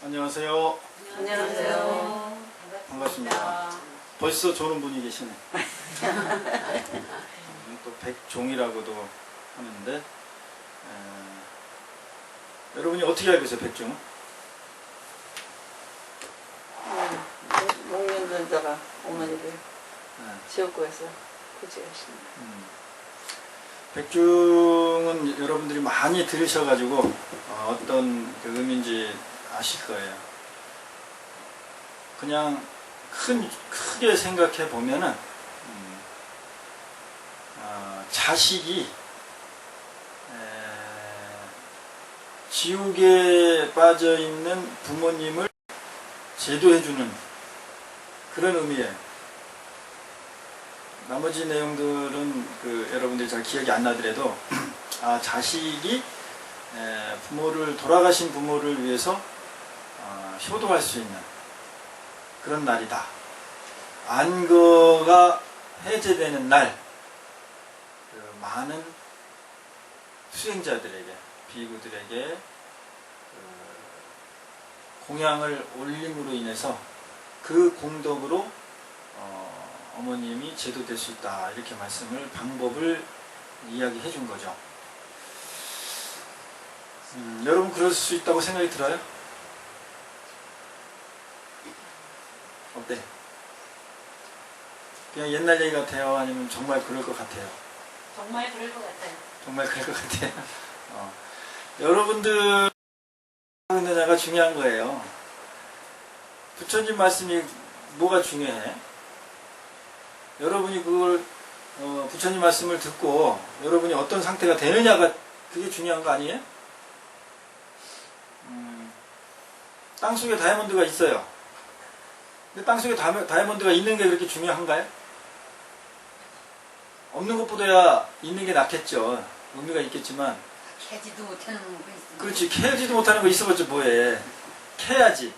안녕하세요. 안녕하세요. 반갑습니다. 벌써 조는 분이 계시네. 또 백종이라고도 하는데 여러분이 어떻게 알고 있어요, 백종은? 목련전자가 어머니를 지옥고에서 구제하십니다. 백중은 여러분들이 많이 들으셔가지고 어떤 그 의미인지 아실 거예요. 그냥 크게 생각해 보면은 자식이 지옥에 빠져 있는 부모님을 제도해주는 그런 의미예요. 나머지 내용들은 여러분들이 잘 기억이 안 나더라도 자식이 돌아가신 부모를 위해서 효도할 수 있는 그런 날이다. 안거가 해제되는 날, 많은 수행자들에게, 비구들에게 공양을 올림으로 인해서 그 공덕으로 어머님이 제도될 수 있다. 이렇게 방법을 이야기해 준 거죠. 여러분 그럴 수 있다고 생각이 들어요? 어때? 그냥 옛날 얘기 같아요? 아니면 정말 그럴 것 같아요? 정말 그럴 것 같아요. 정말 그럴 것 같아요. 여러분들 하느냐가 중요한 거예요. 부처님 말씀이 뭐가 중요해? 여러분이 그걸 부처님 말씀을 듣고 여러분이 어떤 상태가 되느냐가 그게 중요한 거 아니에요? 땅속에 다이아몬드가 있어요. 근데 땅속에 다이아몬드가 있는 게 그렇게 중요한가요? 없는 것보다야 있는 게 낫겠죠. 의미가 있겠지만. 캐지도 못하는 거 있어. 그렇지. 캐지도 못하는 거 있어봤자 뭐해. 캐야지.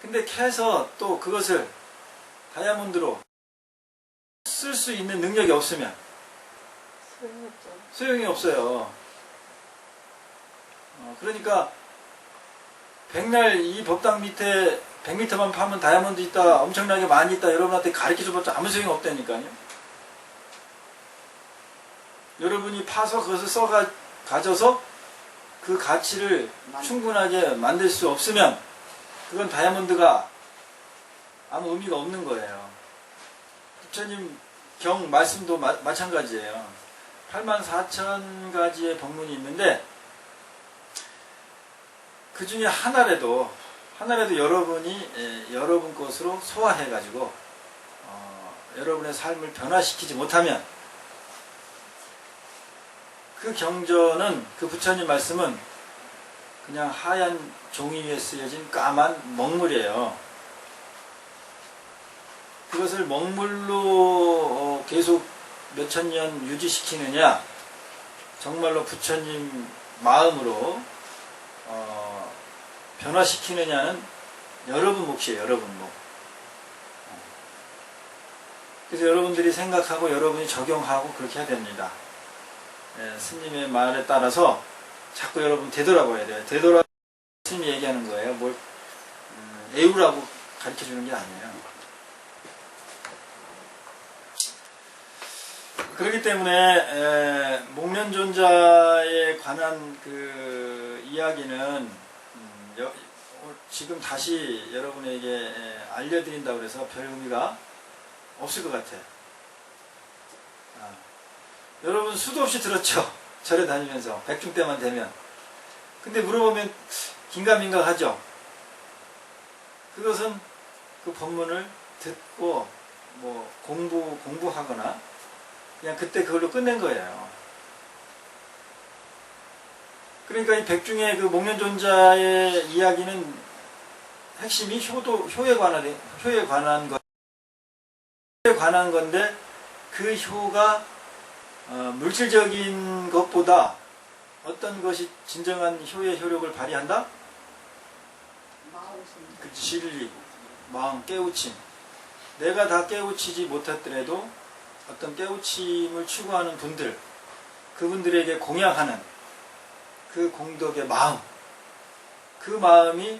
근데 캐서 또 그것을 다이아몬드로 쓸 수 있는 능력이 없으면 소용이 없어요. 그러니까 백날 이 법당 밑에 100m만 파면 다이아몬드 있다, 엄청나게 많이 있다, 여러분한테 가르쳐줘봤자 아무 소용이 없다니까요. 여러분이 파서 그것을 가져서 그 가치를 충분하게 만들 수 없으면 그건 다이아몬드가 아무 의미가 없는 거예요. 부처님 경 말씀도 마찬가지예요. 84,000가지의 법문이 있는데 그 중에 하나라도 여러분이 여러분 것으로 소화해 가지고 여러분의 삶을 변화시키지 못하면 그 경전은, 그 부처님 말씀은 그냥 하얀 종이 위에 쓰여진 까만 먹물이에요. 그것을 먹물로 계속 몇천 년 유지시키느냐, 정말로 부처님 마음으로 변화시키느냐는 여러분 몫이에요. 여러분 몫. 그래서 여러분들이 생각하고 여러분이 적용하고 그렇게 해야 됩니다. 스님의 말에 따라서 자꾸 여러분 되돌아봐야 돼요. 되돌아 스님이 얘기하는 거예요. 뭘 애우라고 가르쳐주는 게 아니에요. 그렇기 때문에 목련존자에 관한 그 이야기는 지금 다시 여러분에게 알려드린다고 해서 별 의미가 없을 것 같아요. 여러분 수도 없이 들었죠? 절에 다니면서 백중 때만 되면. 근데 물어보면 긴가민가 하죠? 그것은 그 법문을 듣고 뭐 공부하거나 그냥 그때 그걸로 끝낸 거예요. 그러니까 이 백중의 그 목련존자의 이야기는 핵심이 효에 관한 건데 그 효가 물질적인 것보다 어떤 것이 진정한 효의 효력을 발휘한다? 그 진리, 마음, 깨우침. 내가 다 깨우치지 못했더라도 어떤 깨우침을 추구하는 분들, 그분들에게 공양하는 그 공덕의 마음, 그 마음이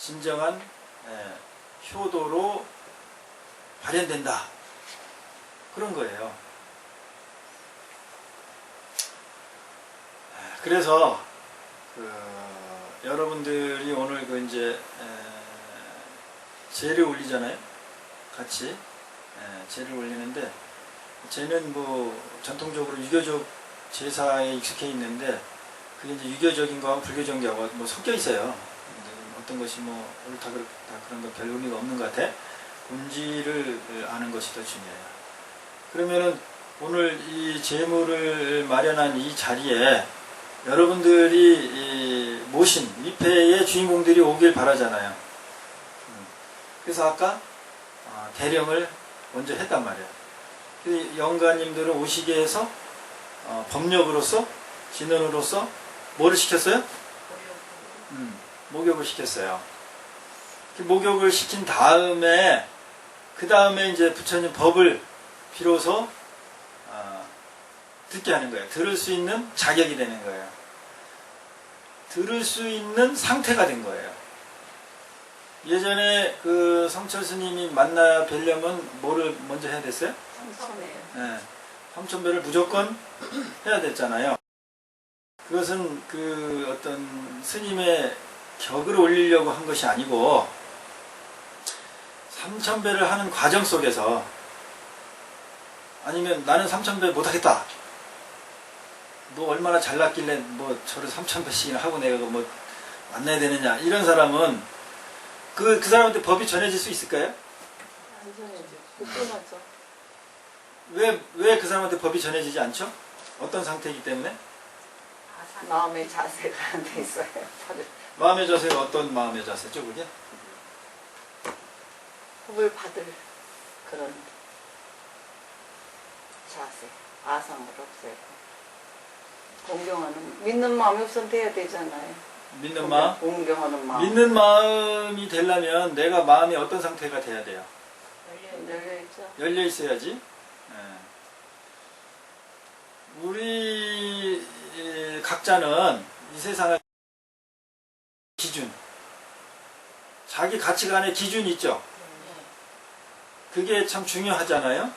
진정한 효도로 발현된다. 그런 거예요. 그래서 여러분들이 오늘 이제 제를 올리잖아요. 같이 제를 올리는데, 제는 뭐 전통적으로 유교적 제사에 익숙해 있는데, 그게 이제 유교적인 거하고 불교적인 거하고 뭐 섞여 있어요. 어떤 것이 뭐 옳다 그렇다 그런 거 별 의미가 없는 것 같아. 본질을 아는 것이 더 중요해요. 그러면은 오늘 이 제물을 마련한 이 자리에 여러분들이 모신 위패의 주인공들이 오길 바라잖아요. 그래서 아까 대령을 먼저 했단 말이에요. 영가님들은 오시게 해서 법력으로서, 진언으로서 뭐를 시켰어요? 목욕을 시켰어요. 목욕을 시킨 다음에, 그 다음에 이제 부처님 법을 비로소 듣게 하는 거예요. 들을 수 있는 자격이 되는 거예요. 들을 수 있는 상태가 된 거예요. 예전에 그 성철 스님이 만나 뵈려면 뭐를 먼저 해야 됐어요? 삼천배를 무조건 해야 됐잖아요. 그것은 그 어떤 스님의 격을 올리려고 한 것이 아니고, 삼천배를 하는 과정 속에서, 아니면 나는 삼천배 못하겠다, 너 얼마나 잘났길래 뭐 저를 3,000배씩이나 하고 내가 뭐 만나야 되느냐, 이런 사람은 그 사람한테 법이 전해질 수 있을까요? 안 전해져. 못 전하죠. 왜 그 사람한테 법이 전해지지 않죠? 어떤 상태이기 때문에? 마음의 자세가 안 돼 있어요. 다들 마음의 자세가 어떤 마음의 자세죠, 그게? 법을 받을 그런 자세, 아상을 없애고 공경하는, 믿는 마음이 우선돼야 되잖아요. 믿는 마음? 공경하는 마음. 믿는 마음이 되려면 내가 마음이 어떤 상태가 돼야 돼요? 열려있죠. 열려 있어야지. 우리 각자는 이 세상의 기준, 자기 가치관의 기준이 있죠. 그게 참 중요하잖아요.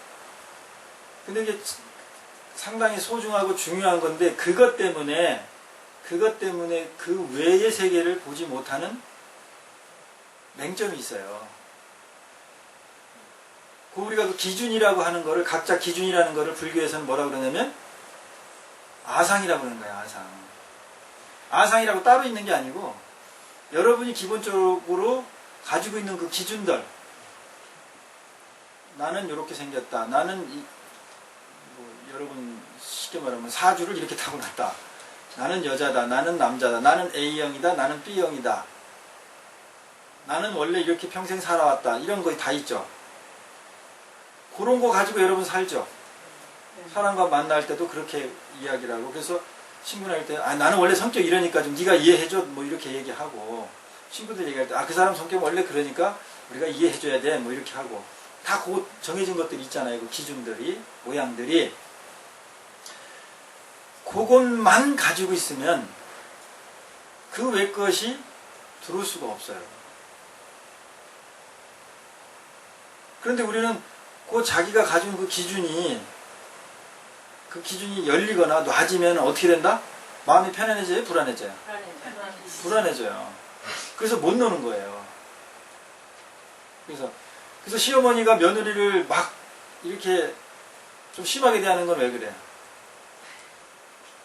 근데 이게 상당히 소중하고 중요한 건데, 그것 때문에 그 외의 세계를 보지 못하는 맹점이 있어요. 우리가 그 기준이라고 하는 거를, 각자 기준이라는 거를 불교에서는 뭐라고 그러냐면 아상이라고 그러는 거예요. 아상. 아상이라고 따로 있는 게 아니고, 여러분이 기본적으로 가지고 있는 그 기준들, 나는 이렇게 생겼다, 나는 여러분 쉽게 말하면 사주를 이렇게 타고났다, 나는 여자다, 나는 남자다, 나는 A형이다, 나는 B형이다, 나는 원래 이렇게 평생 살아왔다, 이런 거 다 있죠. 그런 거 가지고 여러분 살죠. 사람과 만날 때도 그렇게 이야기를 하고, 그래서 친구할 때 나는 원래 성격 이러니까 좀 네가 이해해줘, 뭐 이렇게 얘기하고, 친구들 얘기할 때 그 사람 성격 원래 그러니까 우리가 이해해줘야 돼, 뭐 이렇게 하고, 다 그 정해진 것들이 있잖아요. 그 기준들이, 모양들이. 그것만 가지고 있으면 그 외 것이 들어올 수가 없어요. 그런데 우리는 그 자기가 가진 그 기준이 열리거나 놔지면 어떻게 된다? 마음이 편안해져요? 불안해져요? 불안해져요. 그래서 못 노는 거예요. 그래서 시어머니가 며느리를 막 이렇게 좀 심하게 대하는 건 왜 그래요?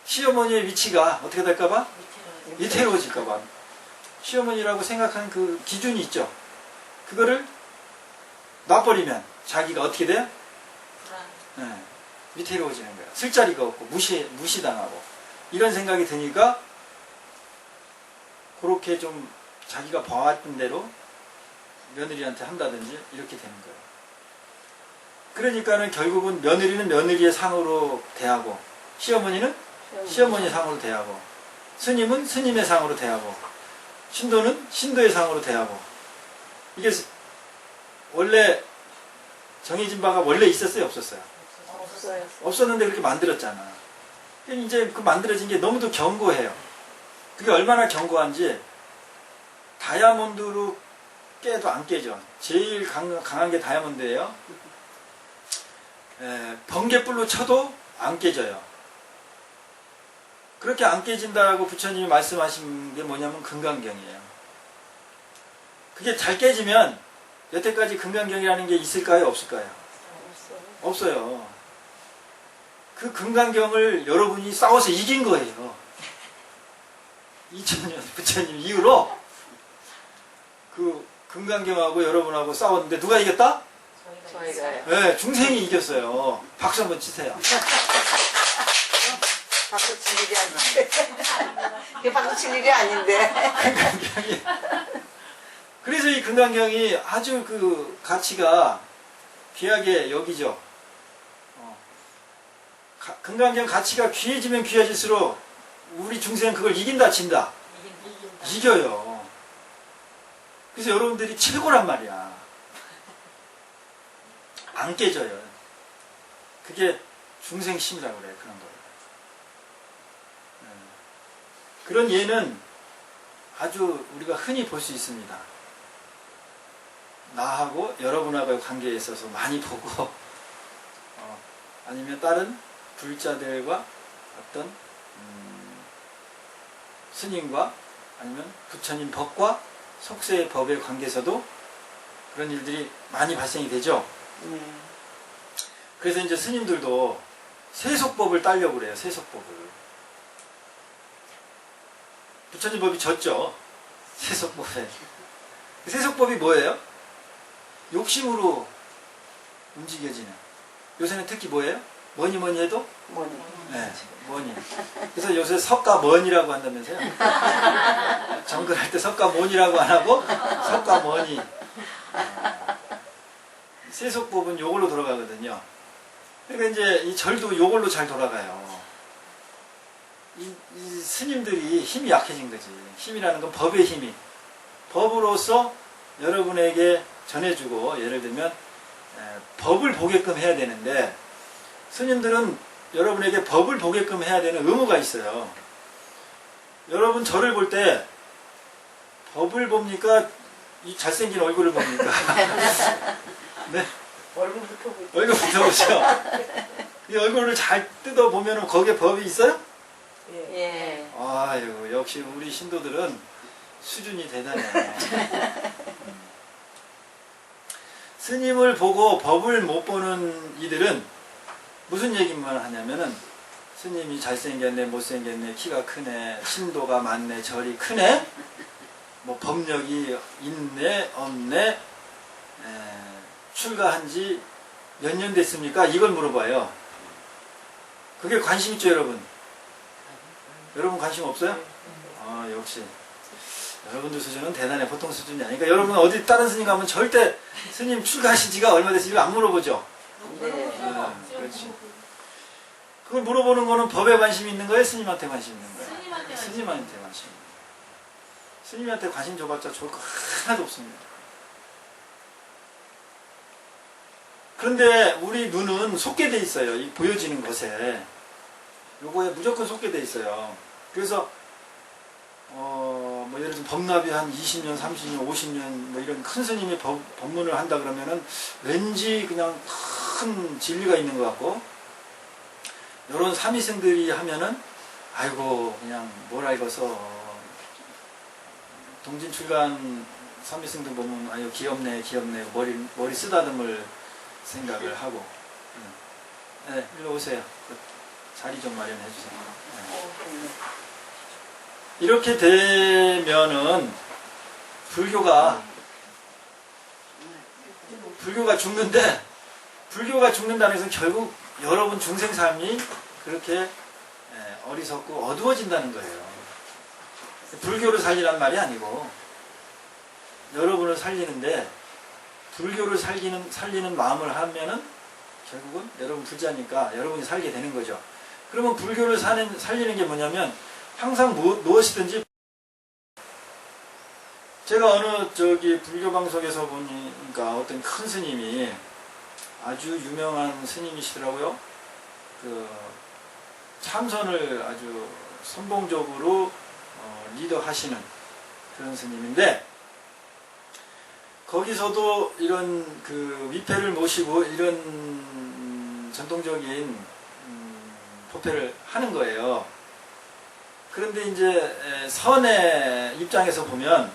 시어머니의 위치가 어떻게 될까봐? 위태로워질까봐. 시어머니라고 생각하는 그 기준이 있죠. 그거를 놔버리면 자기가 어떻게 돼요? 위태로워지는 거예요. 쓸 자리가 없고 무시당하고, 이런 생각이 드니까 그렇게 좀 자기가 봐왔던 대로 며느리한테 한다든지 이렇게 되는 거예요. 그러니까는 결국은 며느리는 며느리의 상으로 대하고, 시어머니는 시어머니의 상으로 대하고, 스님은 스님의 상으로 대하고, 신도는 신도의 상으로 대하고. 이게 원래 정해진 바가 원래 있었어요, 없었어요? 없었는데 그렇게 만들었잖아. 이제 그 만들어진 게 너무도 견고해요. 그게 얼마나 견고한지 다이아몬드로 깨도 안 깨져. 제일 강한 게 다이아몬드예요. 번갯불로 쳐도 안 깨져요. 그렇게 안 깨진다고 부처님이 말씀하신 게 뭐냐면 금강경이에요. 그게 잘 깨지면 여태까지 금강경이라는 게 있을까요? 없을까요? 없어요. 그 금강경을 여러분이 싸워서 이긴 거예요. 2000년 부처님 이후로 그 금강경하고 여러분하고 싸웠는데 누가 이겼다? 저희가요. 네, 중생이 이겼어요. 박수 한번 치세요. 박수 칠 일이 아닌데. 그게 박수 칠 일이 아닌데. 금강경이. 그래서 이 금강경이 아주 그 가치가 귀하게 여기죠. 금강경 가치가 귀해지면 귀해질수록 우리 중생은 그걸 이긴다 진다. 이겨요. 그래서 여러분들이 최고란 말이야. 안 깨져요. 그게 중생심이라고 그래요. 그런 거예요. 그런 예는 아주 우리가 흔히 볼 수 있습니다. 나하고 여러분하고의 관계에 있어서 많이 보고 아니면 다른 불자들과 어떤 스님과 아니면 부처님 법과 속세의 법의 관계에서도 그런 일들이 많이 발생이 되죠. 그래서 이제 스님들도 세속법을 따려고 그래요. 세속법을. 부처님 법이 졌죠. 세속법에. 세속법이 뭐예요? 욕심으로 움직여지는. 요새는 특히 뭐예요? 뭐니 해도? 뭐니. 네, 뭐니. 그래서 요새 석가머니라고 한다면서요? 정글할 때 석가모니라고 안 하고 석가머니. 세속법은 요걸로 돌아가거든요. 그러니까 이제 이 절도 요걸로 잘 돌아가요. 이 스님들이 힘이 약해진 거지. 힘이라는 건 법의 힘이. 법으로서 여러분에게 전해주고, 예를 들면 법을 보게끔 해야 되는데, 스님들은 여러분에게 법을 보게끔 해야 되는 의무가 있어요. 여러분 저를 볼 때 법을 봅니까? 이 잘생긴 얼굴을 봅니까? 네? 얼굴부터 보죠. 얼굴부터 보죠. 이 얼굴을 잘 뜯어보면 거기에 법이 있어요? 예. 아유, 역시 우리 신도들은 수준이 대단해. 스님을 보고 법을 못 보는 이들은 무슨 얘기만 하냐면은 스님이 잘생겼네, 못생겼네, 키가 크네, 신도가 많네, 절이 크네, 뭐 법력이 있네, 없네, 출가한 지 몇 년 됐습니까? 이걸 물어봐요. 그게 관심 있죠, 여러분? 여러분 관심 없어요? 아, 역시. 여러분들 수준은 대단해. 보통 수준이 아니니까. 여러분 어디 다른 스님 가면 절대 스님 출가하신 지가 얼마 됐는지 안 물어보죠? 네. 그렇지. 그걸 물어보는 거는 법에 관심이 있는 거예요? 스님한테 관심이 있는 거예요? 스님한테 스님한테 관심. 스님한테 관심 줘봤자 좋을 거 하나도 없습니다. 그런데 우리 눈은 속게 돼 있어요. 이 보여지는 것에. 요거에 무조건 속게 돼 있어요. 그래서 뭐 예를 들면 법납이 한 20년, 30년, 50년 뭐 이런 큰 스님이 법문을 한다 그러면은 왠지 그냥 큰 진리가 있는 것 같고, 요런 삼위승들이 하면은 아이고 그냥 뭘 알고서 동진출간 삼위승들 보면 아유 귀엽네 머리 쓰다듬을 생각을 하고. 네, 일로 오세요. 자리 좀 마련해 주세요. 네. 이렇게 되면은 불교가 죽는데, 불교가 죽는다는 것은 결국 여러분 중생 삶이 그렇게 어리석고 어두워진다는 거예요. 불교를 살리란 말이 아니고 여러분을 살리는데, 불교를 살리는 마음을 하면은 결국은 여러분 불자니까 여러분이 살게 되는 거죠. 그러면 불교를 살리는 게 뭐냐면 항상 무엇이든지, 제가 어느 불교 방송에서 보니까 어떤 큰 스님이, 아주 유명한 스님이시더라고요. 그 참선을 아주 선봉적으로 리더하시는 그런 스님인데, 거기서도 이런 그 위패를 모시고 이런 전통적인 법회를 하는 거예요. 그런데 이제 선의 입장에서 보면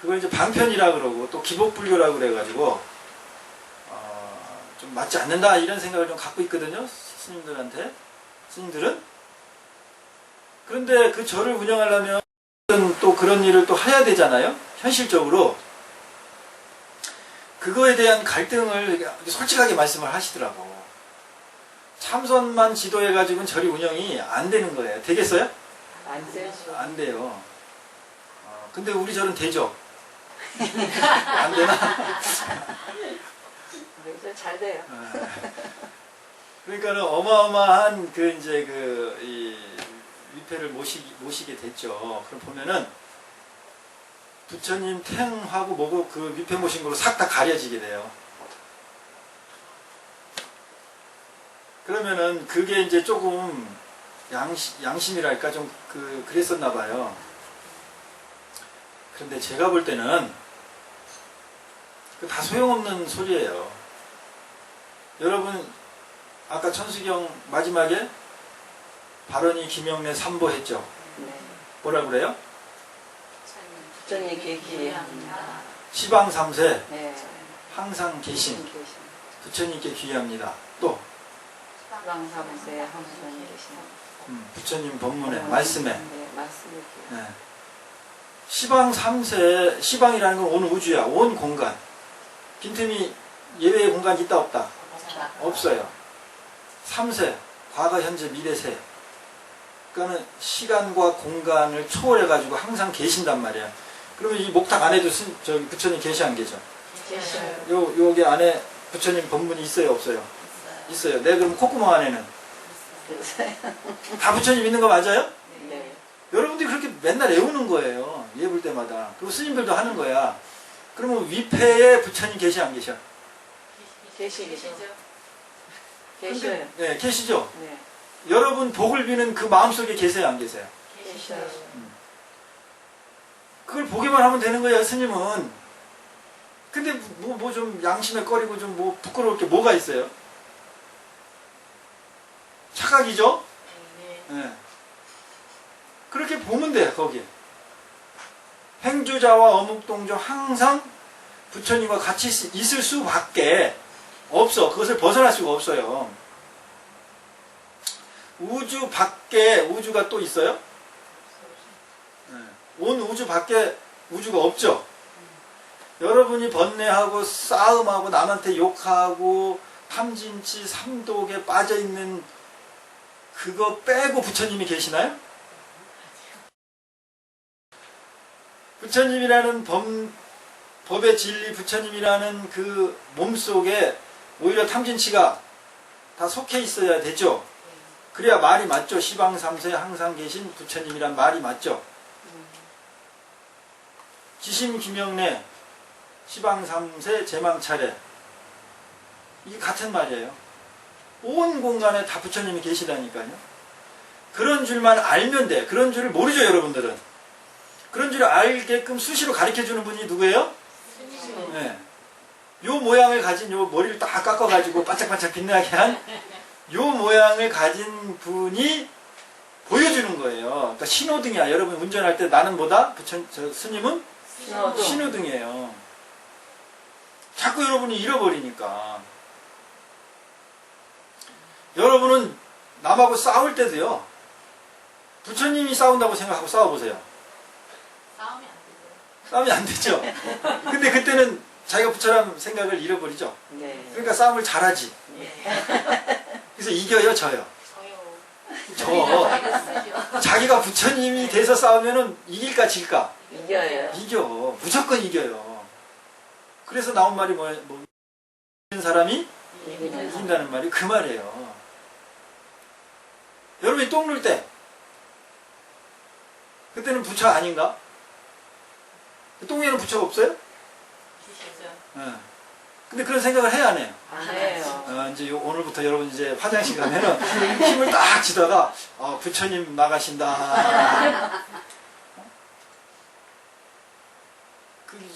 그걸 이제 방편이라 그러고 또 기복불교라 그래가지고 좀 맞지 않는다 이런 생각을 좀 갖고 있거든요. 스님들은. 그런데 그 절을 운영하려면 또 그런 일을 또 해야 되잖아요. 현실적으로. 그거에 대한 갈등을 솔직하게 말씀을 하시더라고. 참선만 지도해가지고는 절이 운영이 안 되는 거예요. 되겠어요? 안 되죠. 안 돼요. 근데 우리 절은 되죠? 안 되나? 그래서 잘 돼요. 그러니까는 어마어마한 그 이제 그 이 위패를 모시게 됐죠. 그럼 보면은 부처님 탱하고 뭐고 그 위패 모신 걸로 싹 다 가려지게 돼요. 그러면은 그게 이제 조금 양심이랄까 좀 그랬었나 봐요. 그런데 제가 볼 때는 다 소용없는 소리예요. 여러분 아까 천수경 마지막에 발언이 김영래 삼보했죠. 네. 뭐라 그래요? 부처님께 기회합니다. 시방 삼세 네. 항상 계신 부처님께 귀의합니다. 또 시방삼세 항상 계신 부처님 법문에 말씀에 네, 말씀에 네. 시방 삼세 시방이라는 건 온 우주야. 온 공간. 빈틈이 예외의 공간이 있다 없다? 없어요. 삼세 과거 현재 미래세. 그러니까는 시간과 공간을 초월해가지고 항상 계신단 말이야. 그러면 이 목탁 안에도 저기 부처님 계시 안 계죠? 계셔요. 여기 안에 부처님 법문이 있어요 없어요? 있어요. 네, 그럼 콧구멍 안에는 다 부처님 있는 거 맞아요? 네. 여러분들이 그렇게 맨날 외우는 거예요. 예불 때마다. 그리고 스님들도 하는 거야. 그러면 위패에 부처님 계시 안 계셔? 계시죠. 근데, 계셔요. 네, 계시죠? 네. 여러분 복을 비는 그 마음속에 계세요 안 계세요? 계셔요. 그걸 보기만 하면 되는 거예요 스님은. 근데 뭐 좀 양심에 꺼리고 좀 뭐 부끄러울 게 뭐가 있어요? 착각이죠? 네. 그렇게 보면 돼 거기. 행주자와 어묵동조 항상 부처님과 같이 있을 수밖에 없어. 그것을 벗어날 수가 없어요. 우주 밖에 우주가 또 있어요? 네. 온 우주 밖에 우주가 없죠. 여러분이 번뇌하고 싸움하고 남한테 욕하고 탐진치 삼독에 빠져있는 그거 빼고 부처님이 계시나요? 부처님이라는 법의 진리, 부처님이라는 그 몸속에 오히려 탐진치가 다 속해 있어야 되죠. 그래야 말이 맞죠. 시방삼세 항상 계신 부처님이란 말이 맞죠. 지심 김영래 시방삼세 제망차례 이게 같은 말이에요. 온 공간에 다 부처님이 계시다니까요. 그런 줄만 알면 돼. 그런 줄을 모르죠 여러분들은. 그런 줄을 알게끔 수시로 가르쳐주는 분이 누구예요? 네. 요 모양을 가진 요 머리를 딱 깎아가지고 반짝반짝 빛나게 한 요 모양을 가진 분이 보여주는 거예요. 그러니까 신호등이야. 여러분 운전할 때 나는 뭐다? 스님은 신호등이에요. 자꾸 여러분이 잃어버리니까. 여러분은 남하고 싸울 때도요. 부처님이 싸운다고 생각하고 싸워보세요. 싸움이 안 되죠. 근데 그때는 자기가 부처라는 생각을 잃어버리죠. 네. 그러니까 싸움을 잘하지. 그래서 이겨요, 져요? 져. 자기가 부처님이 돼서 싸우면은 이길까 질까? 이겨요. 이겨. 무조건 이겨요. 그래서 나온 말이 이기는 사람이 이긴다는 말이 그 말이에요. 여러분이 똥 눌 때 그때는 부처 아닌가? 똥에는 부처가 없어요? 네. 근데 그런 생각을 해야 안 해요? 안 해요. 이제 오늘부터 여러분 이제 화장실 가면은 힘을 딱 주다가 부처님 나가신다.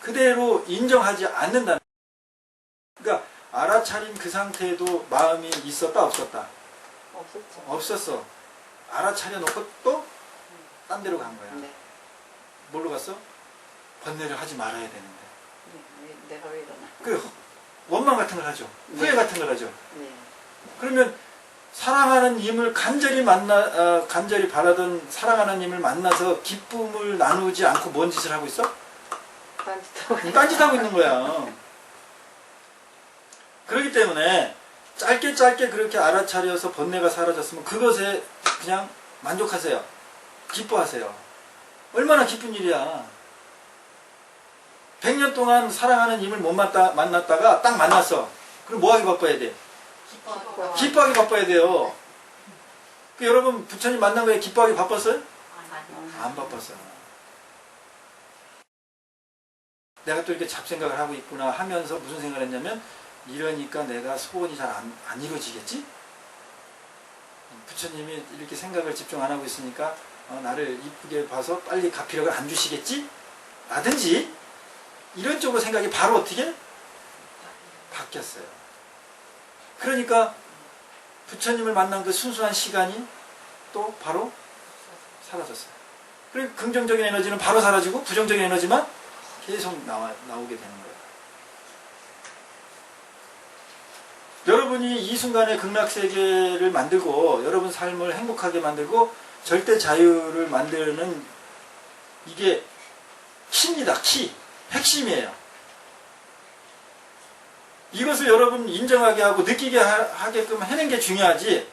그대로 인정하지 않는다는. 그러니까 알아차린 그 상태에도 마음이 있었다 없었다? 없었죠. 없었어. 알아차려 놓고 또 딴 데로 간 거야. 네. 뭘로 갔어? 번뇌를 하지 말아야 되는데. 내가 왜 이러나. 그 원망 같은 걸 하죠. 후회 네. 같은 걸 하죠. 네. 그러면 사랑하는 님을 간절히 바라던 사랑하는 님을 만나서 기쁨을 나누지 않고 뭔 짓을 하고 있어? 딴짓하고 있는 거야. 그렇기 때문에 짧게 그렇게 알아차려서 번뇌가 사라졌으면 그것에 그냥 만족하세요. 기뻐하세요. 얼마나 기쁜 일이야. 100년 동안 사랑하는 님을 못 만났다가 딱 만났어. 그럼 뭐하기 바빠야 돼? 기뻐하기 바빠야 돼요. 그 여러분 부처님 만난 거에 기뻐하기 바빴어요? 안 바빴어요. 내가 또 이렇게 잡생각을 하고 있구나 하면서 무슨 생각을 했냐면, 이러니까 내가 소원이 잘 안 이루어지겠지? 부처님이 이렇게 생각을 집중 안 하고 있으니까 나를 이쁘게 봐서 빨리 가피력을 안 주시겠지? 라든지 이런 쪽으로 생각이 바로 어떻게? 바뀌었어요. 그러니까 부처님을 만난 그 순수한 시간이 또 바로 사라졌어요. 그리고 긍정적인 에너지는 바로 사라지고 부정적인 에너지만 계속 나오게 되는 거예요. 여러분이 이 순간에 극락세계를 만들고 여러분 삶을 행복하게 만들고 절대 자유를 만드는 이게 키입니다. 키. 핵심이에요. 이것을 여러분 인정하게 하고 느끼게 하게끔 해낸 게 중요하지,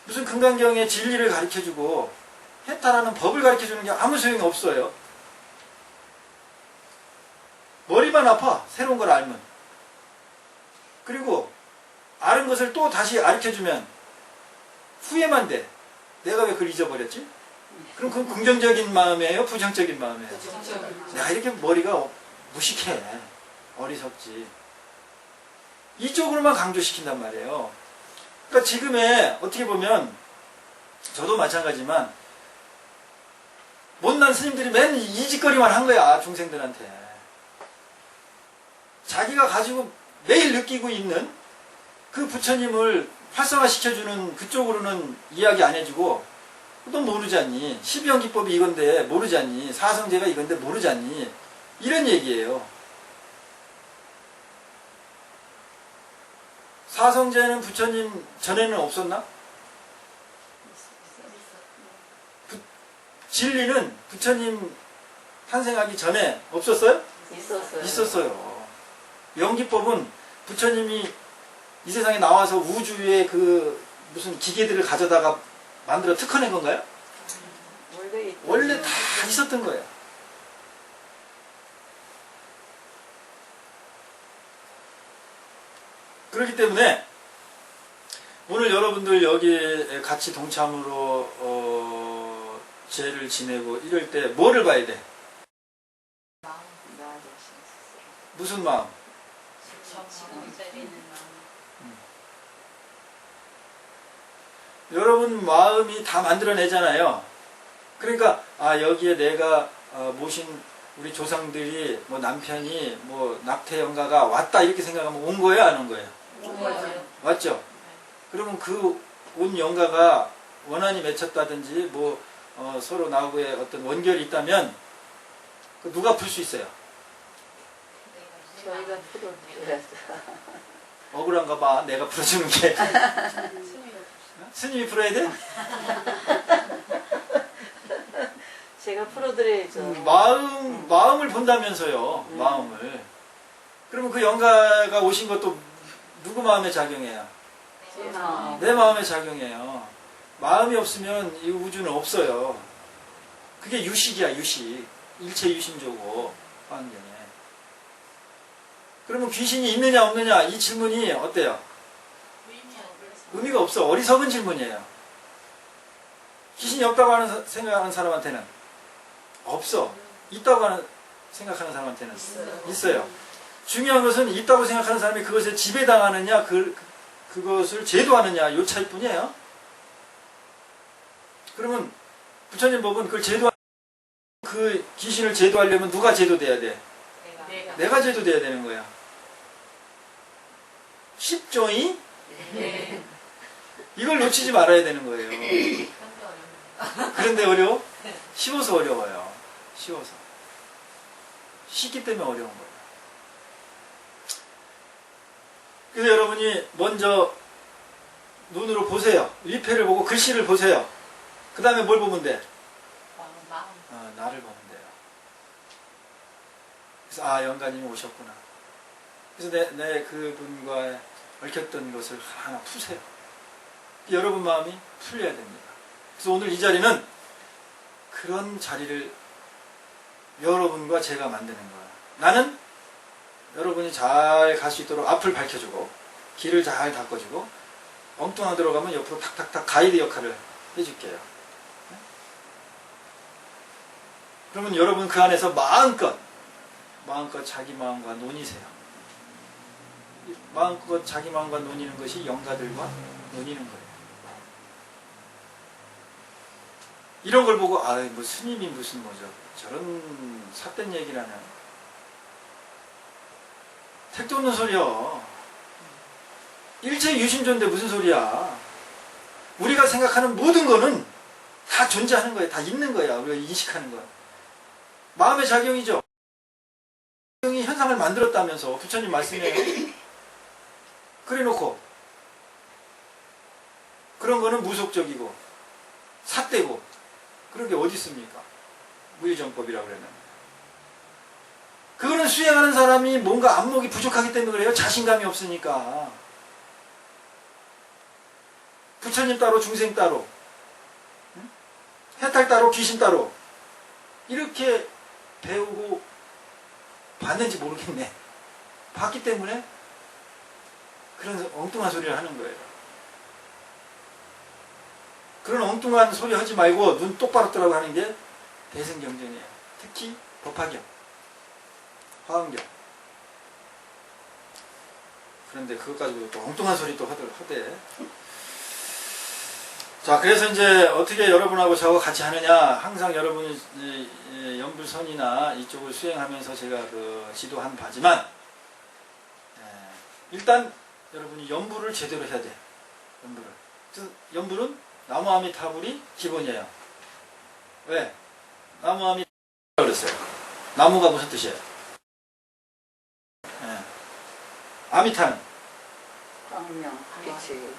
무슨 금강경의 진리를 가르쳐주고 해탈하는 법을 가르쳐주는 게 아무 소용이 없어요. 머리만 아파. 새로운 걸 알면. 그리고 아는 것을 또 다시 가르쳐주면 후회만 돼. 내가 왜 그걸 잊어버렸지? 그럼 그건 긍정적인 마음이에요? 부정적인 마음이에요? 내가 이렇게 머리가 무식해. 어리석지. 이쪽으로만 강조시킨단 말이에요. 그러니까 지금의 어떻게 보면 저도 마찬가지지만 못난 스님들이 맨 이 짓거리만 한 거야. 중생들한테. 자기가 가지고 매일 느끼고 있는 그 부처님을 활성화시켜주는 그쪽으로는 이야기 안 해주고, 너 모르지 않니? 12형 기법이 이건데 모르지 않니? 사성제가 이건데 모르지 않니? 이런 얘기예요. 사성제는 부처님 전에는 없었나? 진리는 부처님 탄생하기 전에 없었어요? 있었어요. 있었어요. 영기법은 부처님이 이 세상에 나와서 우주의 그 무슨 기계들을 가져다가 만들어 특허낸 건가요? 원래 다 있었던 거예요. 그렇기 때문에 오늘 여러분들 여기에 같이 동참으로 제를 지내고 이럴 때 뭐를 봐야 돼? 무슨 마음? 여러분 마음이 다 만들어내잖아요. 그러니까 여기에 내가 모신 우리 조상들이 뭐 남편이 뭐 낙태영가가 왔다 이렇게 생각하면 온 거예요, 안 온 거예요? 왔죠? 그러면 그 온 영가가 원한이 맺혔다든지 뭐 서로 나하고의 어떤 원결이 있다면 누가 풀 수 있어요? 저희가 풀어드려야죠. 억울한가 봐. 내가 풀어주는 게. 스님이 풀어야 돼? 제가 풀어드려야죠. 마음을 본다면서요. 마음을. 그러면 그 영가가 오신 것도 누구 마음에 작용해요? 내 마음에 작용해요. 마음이 없으면 이 우주는 없어요. 그게 유식이야, 유식. 일체 유심조고, 환경에. 그러면 귀신이 있느냐 없느냐 이 질문이 어때요? 의미가 없어. 어리석은 질문이에요. 귀신이 없다고 생각하는 사람한테는 없어. 있다고 생각하는 사람한테는 있어요. 중요한 것은 있다고 생각하는 사람이 그것에 지배당하느냐 그것을 제도하느냐 요 차이뿐이에요. 그러면 부처님 법은 그걸 그 귀신을 제도하려면 누가 제도돼야 돼? 내가 제도 돼야 되는 거야. 쉽죠이? 이걸 놓치지 말아야 되는 거예요. 그런데 어려워? 쉬워서 어려워요. 쉬워서. 쉽기 때문에 어려운 거예요. 그래서 여러분이 먼저 눈으로 보세요. 위패를 보고 글씨를 보세요. 그 다음에 뭘 보면 돼? 나를 보면 돼요. 그래서 아, 영가님이 오셨구나. 그래서 내 그분과 얽혔던 것을 하나하나 푸세요. 여러분 마음이 풀려야 됩니다. 그래서 오늘 이 자리는 그런 자리를 여러분과 제가 만드는 거예요. 나는 여러분이 잘 갈 수 있도록 앞을 밝혀주고 길을 잘 닦아주고 엉뚱한 데로 가면 옆으로 탁탁탁 가이드 역할을 해줄게요. 그러면 여러분 그 안에서 마음껏 자기 마음과 논이세요. 마음껏 자기 마음과 논이는 것이 영가들과 논이는 거예요. 이런 걸 보고 아, 뭐 스님이 무슨 뭐죠? 저런 삿된 얘기를 하냐. 택도 없는 소리야. 일체 유심존인데 무슨 소리야. 우리가 생각하는 모든 거는 다 존재하는 거야. 다 있는 거야. 우리가 인식하는 거야. 마음의 작용이죠. 작용이 현상을 만들었다면서 부처님 말씀해요. 그래놓고 그런 거는 무속적이고 삿되고 그런 게 어디 있습니까? 무유정법이라고 그러면. 그거는 수행하는 사람이 뭔가 안목이 부족하기 때문에 그래요. 자신감이 없으니까. 부처님 따로 중생 따로 해탈 따로 귀신 따로 이렇게 배우고 봤는지 모르겠네. 봤기 때문에 그런 엉뚱한 소리를 하는 거예요. 그런 엉뚱한 소리 하지 말고 눈 똑바로 뜨라고 하는 게 대승경전이에요. 특히 법화경, 화엄경. 그런데 그것 가지고 또 엉뚱한 소리 또 하대. 자, 그래서 이제 어떻게 여러분하고 저하고 같이 하느냐. 항상 여러분이 연불선이나 이쪽을 수행하면서 제가 그 지도한 바지만, 일단 여러분이 연불을 제대로 해야 돼. 연불을. 그래서 연불은 나무아미타불이 기본이에요. 왜? 나무아미타불 그랬어요. 나무가 무슨 뜻이에요? 아미타는? 광명, 빛이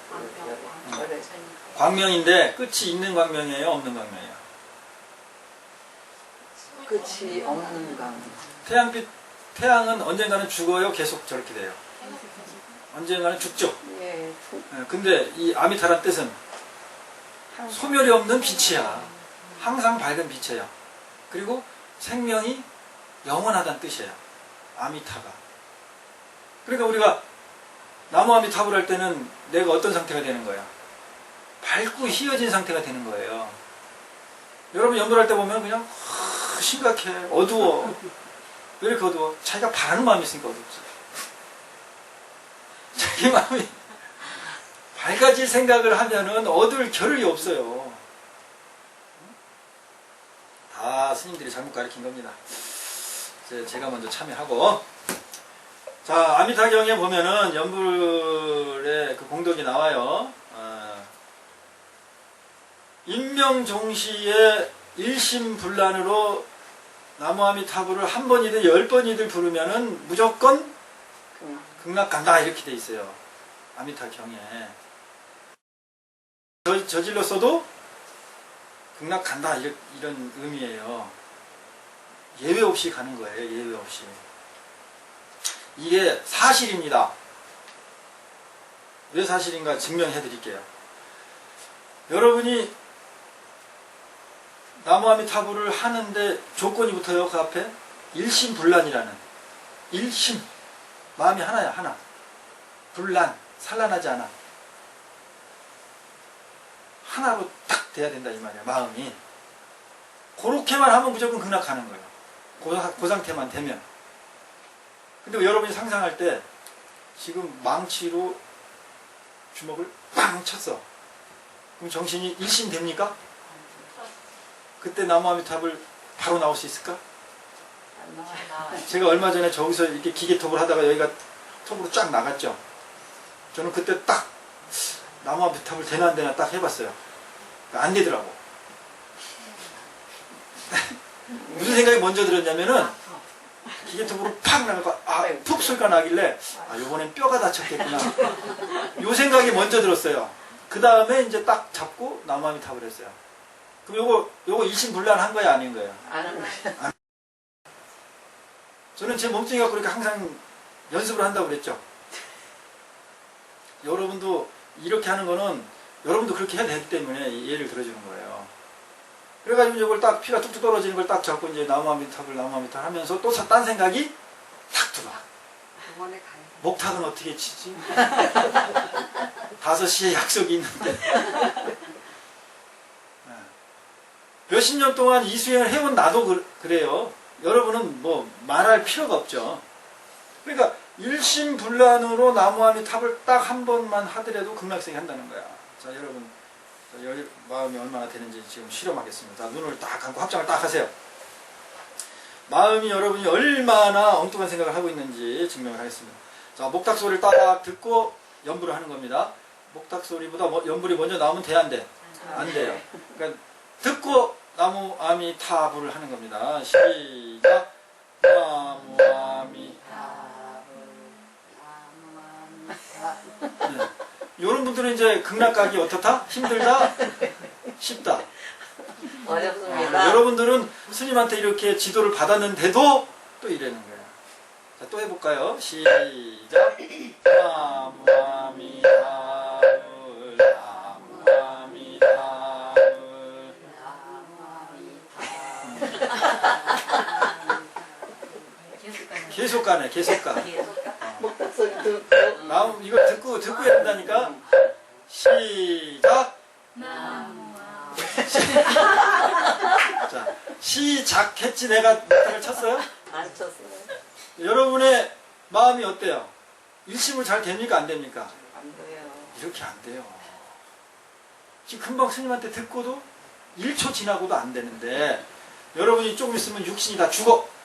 광명인데 끝이 있는 광명이에요? 없는 광명이에요? 끝이 없는 광명. 태양은 언젠가는 죽어요? 계속 저렇게 돼요? 언젠가는 죽죠? 예. 근데 이 아미타란 뜻은 소멸이 없는 빛이야. 항상 밝은 빛이에요. 그리고 생명이 영원하다는 뜻이에요. 아미타가. 그러니까 우리가 나무아미타불 할 때는 내가 어떤 상태가 되는 거야? 밝고 희어진 상태가 되는 거예요. 여러분 연불할 때 보면 그냥 심각해. 어두워. 왜 이렇게 어두워? 자기가 바라는 마음이 있으니까 어둡지. 자기 마음이 밝아질 생각을 하면은 어두울 겨를이 없어요. 다 스님들이 잘못 가르친 겁니다. 제가 먼저 참여하고. 자, 아미타경에 보면은 연불의 그 공덕이 나와요. 인명종시의 일심불란으로 나무아미타불을 한 번이든 10번이든 부르면은 무조건 극락 간다 이렇게 돼 있어요. 아미타경에. 저질렀어도 극락 간다 이런 의미예요. 예외 없이 가는 거예요. 예외 없이. 이게 사실입니다. 왜 사실인가 증명해 드릴게요. 여러분이 나무아미타불을 하는데 조건이 붙어요. 그 앞에 일심불란이라는. 일심. 마음이 하나야. 하나. 불란. 산란하지 않아. 하나로 딱 돼야 된다 이 말이야. 마음이. 그렇게만 하면 무조건 극락하는 거예요. 그 상태만 되면. 근데 여러분이 상상할 때 지금 망치로 주먹을 빵 쳤어. 그럼 정신이 일심 됩니까? 그때 나무아미타불 바로 나올 수 있을까? 안 나와요. 나와요. 제가 얼마 전에 저기서 이렇게 기계톱을 하다가 여기가 톱으로 쫙 나갔죠. 저는 그때 딱 나무아미 탑을 되나 안 되나 딱 해봤어요. 안 되더라고. 무슨 생각이 먼저 들었냐면은 기계톱으로 팍 나가고 푹 소리가 나길래 요번엔 뼈가 다쳤겠구나. 요 생각이 먼저 들었어요. 그 다음에 이제 딱 잡고 나무아미 탑을 했어요. 그럼 요거 일심불란한 거야 아닌 거예요? 아는 거예요. 저는 제 몸뚱이 갖고 이렇게 항상 연습을 한다고 그랬죠. 여러분도 이렇게 하는 거는 여러분도 그렇게 해야 되기 때문에 예를 들어주는 거예요. 그래가지고 이걸 딱 피가 뚝뚝 떨어지는 걸 딱 잡고 이제 나무아미 탑을 하면서 또 딴 생각이 탁 들어. 병원에 가요. 목탁은 어떻게 치지? 5시에 약속이 있는데. 몇십 년 동안 이 수행을 해온 나도 그래요. 여러분은 뭐 말할 필요가 없죠. 그러니까 일심불란으로 나무아미 탑을 딱 한 번만 하더라도 극락세계 한다는 거야. 자, 여러분 마음이 얼마나 되는지 지금 실험하겠습니다. 자, 눈을 딱 감고 합장을 딱 하세요. 마음이 여러분이 얼마나 엉뚱한 생각을 하고 있는지 증명을 하겠습니다. 자, 목탁 소리를 딱 듣고 연불을 하는 겁니다. 목탁 소리보다 연불이 먼저 나오면 돼, 안 돼? 안 돼요. 그러니까 듣고 나무아미 탑을 하는 겁니다. 시작. 나무아미 네. 이런 분들은 이제 극락 가기 어떻다? 힘들다? 쉽다. 어렵습니다. 여러분들은 스님한테 이렇게 지도를 받았는데도 또 이러는 거예요. 자, 또 해볼까요? 시작. 나무아미 탑을 나무아미 탑을 계속 가네, 계속 가. 목탁 소리 듣고 나무 이거 듣고 해야 된다니까. 시작. 자, 시작했지. 내가 목탁을 쳤어요? 안 쳤어요. 여러분의 마음이 어때요? 일심을 잘 됩니까? 안 됩니까? 안 돼요. 이렇게 안 돼요. 지금 금방 스님한테 듣고도 1초 지나고도 안 되는데 여러분이 조금 있으면 육신이 다 죽어.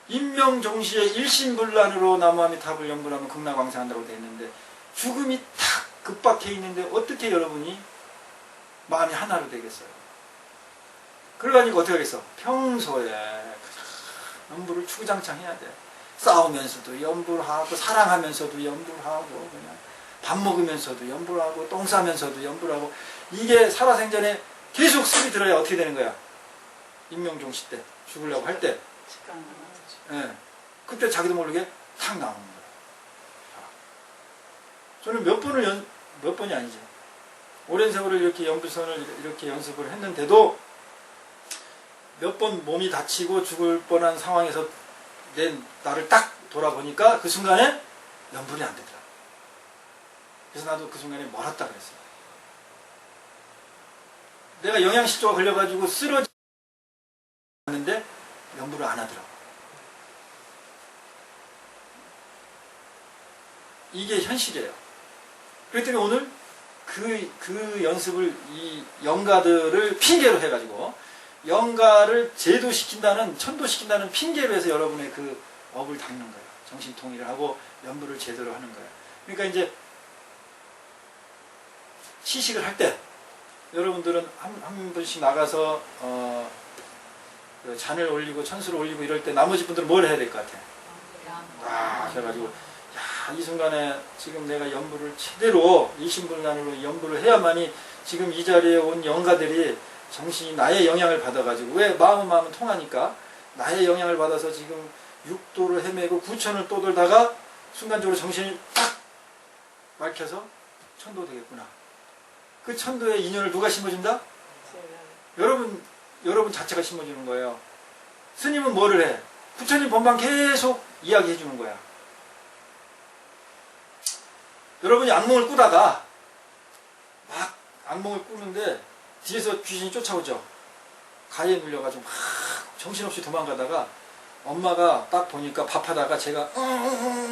임명종시에 일심불란으로 나무아미 탑을 연불하면 극락왕생한다고 되어 있는데 죽음이 탁 급박해 있는데 어떻게 여러분이 마음이 하나로 되겠어요? 그래가지고 어떻게 하겠어? 평소에 연불을 추구장창 해야 돼. 싸우면서도 연불하고 사랑하면서도 연불하고 그냥 밥 먹으면서도 연불하고 똥 싸면서도 연불하고 이게 살아생전에 계속 습이 들어야 어떻게 되는 거야? 임명종시 때 죽으려고 할 때 예. 그때 자기도 모르게 탁 나오는 거예요. 저는 몇 번이 아니죠. 오랜 세월을 이렇게 연불선을 이렇게 연습을 했는데도 몇 번 몸이 다치고 죽을 뻔한 상황에서 나를 딱 돌아보니까 그 순간에 연불이 안 되더라. 그래서 나도 그 순간에 멀었다 그랬어요. 내가 영양실조가 걸려가지고 쓰러졌는데 연불을 안 하더라고. 이게 현실이에요. 그렇기 때문에 오늘 그 연습을 이 영가들을 핑계로 해가지고 영가를 제도시킨다는 천도시킨다는 핑계로 해서 여러분의 그 업을 닦는 거예요. 정신 통일을 하고 연불을 제대로 하는 거예요. 그러니까 이제 시식을 할 때 여러분들은 한 분씩 나가서 그 잔을 올리고 천수를 올리고 이럴 때 나머지 분들은 뭘 해야 될 것 같아요? 그래가지고 이 순간에 지금 내가 연불을 제대로 일심불란으로 연불을 해야만이 지금 이 자리에 온 영가들이 정신이 나의 영향을 받아가지고 왜 마음은 통하니까 나의 영향을 받아서 지금 육도를 헤매고 구천을 떠돌다가 순간적으로 정신이 딱 막혀서 천도 되겠구나. 그 천도의 인연을 누가 심어준다? 여러분 자체가 심어주는 거예요. 스님은 뭐를 해? 부처님 본방 계속 이야기해 주는 거야. 여러분이 악몽을 꾸다가 막 악몽을 꾸는데 뒤에서 귀신이 쫓아오죠. 가위에 물려가지고 막 정신없이 도망가다가 엄마가 딱 보니까 밥하다가 제가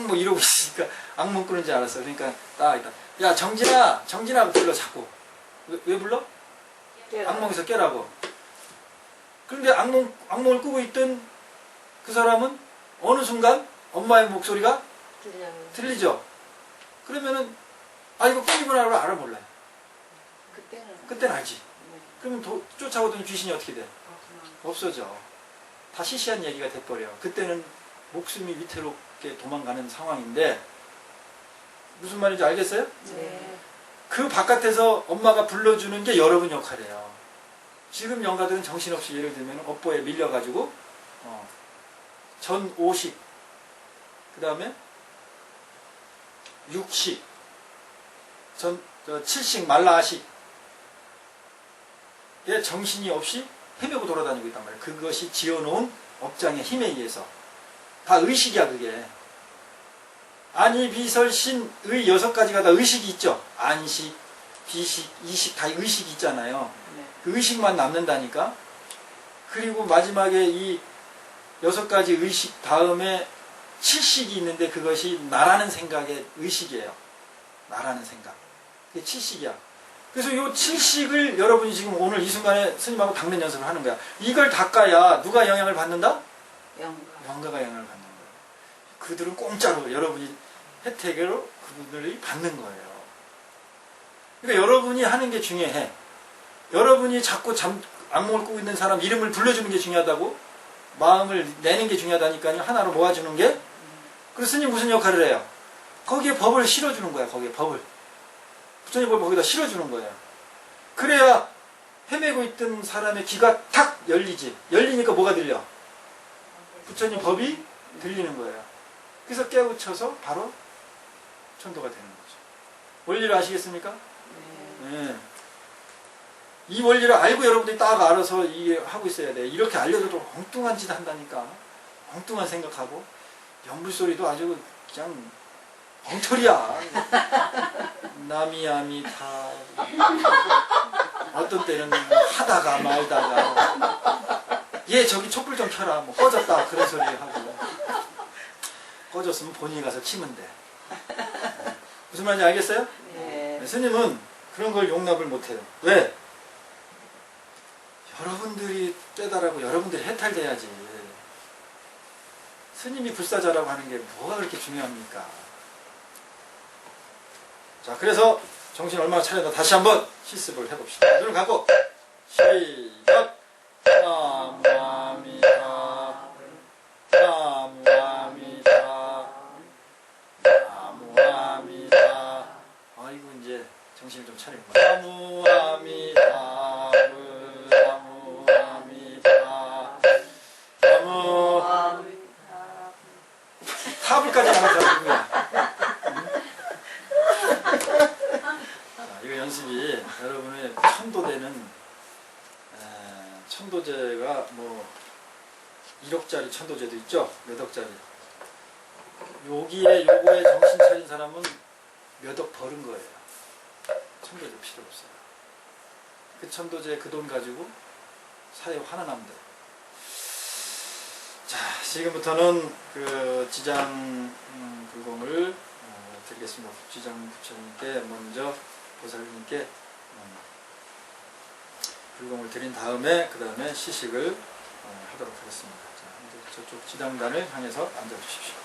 뭐 이러고 있으니까 악몽 꾸는지 알았어요. 그러니까 딱 있다. 야 정진아 불러 자꾸. 왜 불러? 깨라. 악몽에서 깨라고. 그런데 악몽을 꾸고 있던 그 사람은 어느 순간 엄마의 목소리가 들려요. 들리죠. 그러면은 아 이거 꿈이구나 하고 알아 몰라요. 그때는 알지. 네. 그러면 쫓아오던 귀신이 어떻게 돼? 없어져. 다 시시한 얘기가 돼버려. 그때는 목숨이 위태롭게 도망가는 상황인데 무슨 말인지 알겠어요? 네. 그 바깥에서 엄마가 불러주는 게 여러분 역할이에요. 지금 영가들은 정신없이 예를 들면 업보에 밀려가지고 전 50, 그 다음에 60, 70 말라식 에 정신이 없이 헤매고 돌아다니고 있단 말이에요. 그것이 지어놓은 업장의 힘에 의해서. 다 의식이야 그게. 안이 비설신의 6가지가 다 의식이 있죠. 안식, 비식, 이식 다 의식이 있잖아요. 네. 그 의식만 남는다니까. 그리고 마지막에 이 6가지 의식 다음에 칠식이 있는데 그것이 나라는 생각의 의식이에요. 나라는 생각. 그게 칠식이야. 그래서 이 칠식을 여러분이 지금 오늘 이 순간에 스님하고 닦는 연습을 하는 거야. 이걸 닦아야 누가 영향을 받는다? 영가가 영향을 받는 거예요. 그들은 공짜로 여러분이 혜택으로 그분들이 받는 거예요. 그러니까 여러분이 하는 게 중요해. 여러분이 자꾸 악몽을 꾸고 있는 사람 이름을 불러주는 게 중요하다고? 마음을 내는 게 중요하다니까요. 하나로 모아주는 게. 그래서 스님 무슨 역할을 해요? 거기에 법을 실어주는 거야. 거기에 법을. 부처님 법을 거기다 실어주는 거예요. 그래야 헤매고 있던 사람의 귀가 탁 열리지. 열리니까 뭐가 들려? 부처님 법이 들리는 거예요. 그래서 깨우쳐서 바로 천도가 되는 거죠. 원리를 아시겠습니까? 네. 이 원리를 알고 여러분들이 딱 알아서 하고 있어야 돼. 이렇게 알려줘도 엉뚱한 짓 한다니까. 엉뚱한 생각하고 연불소리도 아주 그냥 엉터리야. 남이야미 다 어떤 때는 하다가 말다가 얘 저기 촛불 좀 켜라 뭐 꺼졌다 그런 소리 하고 꺼졌으면 본인이 가서 키면 돼. 무슨 말인지 알겠어요? 네. 스님은 그런 걸 용납을 못해요. 왜? 여러분들이 깨달하고 여러분들이 해탈돼야지. 스님이 불사자라고 하는 게 뭐가 그렇게 중요합니까? 자, 그래서 정신 얼마나 차려다 다시 한번 실습을 해봅시다. 눈을 감고 시작. 나무아미타 나무아미타 나무아미타. 아이고 이제 정신을 좀 차리는 거야. 나무아미타 나무아미타 나무 타불까지 나가서 누구야? 이거 연습이 여러분의 천도되는 천도제가 뭐 1억짜리 천도제도 있죠? 몇 억짜리. 요거에 정신 차린 사람은 몇 억 버는 거예요. 천도제 필요 없어요. 그 천도제 그 돈 가지고 사회 환원하면 돼요. 자, 지금부터는 그 지장 불공을 드리겠습니다. 지장 부처님께 먼저 보살님께 불공을 드린 다음에 그 다음에 시식을 하도록 하겠습니다. 자, 이제 저쪽 지당단을 향해서 앉아주십시오.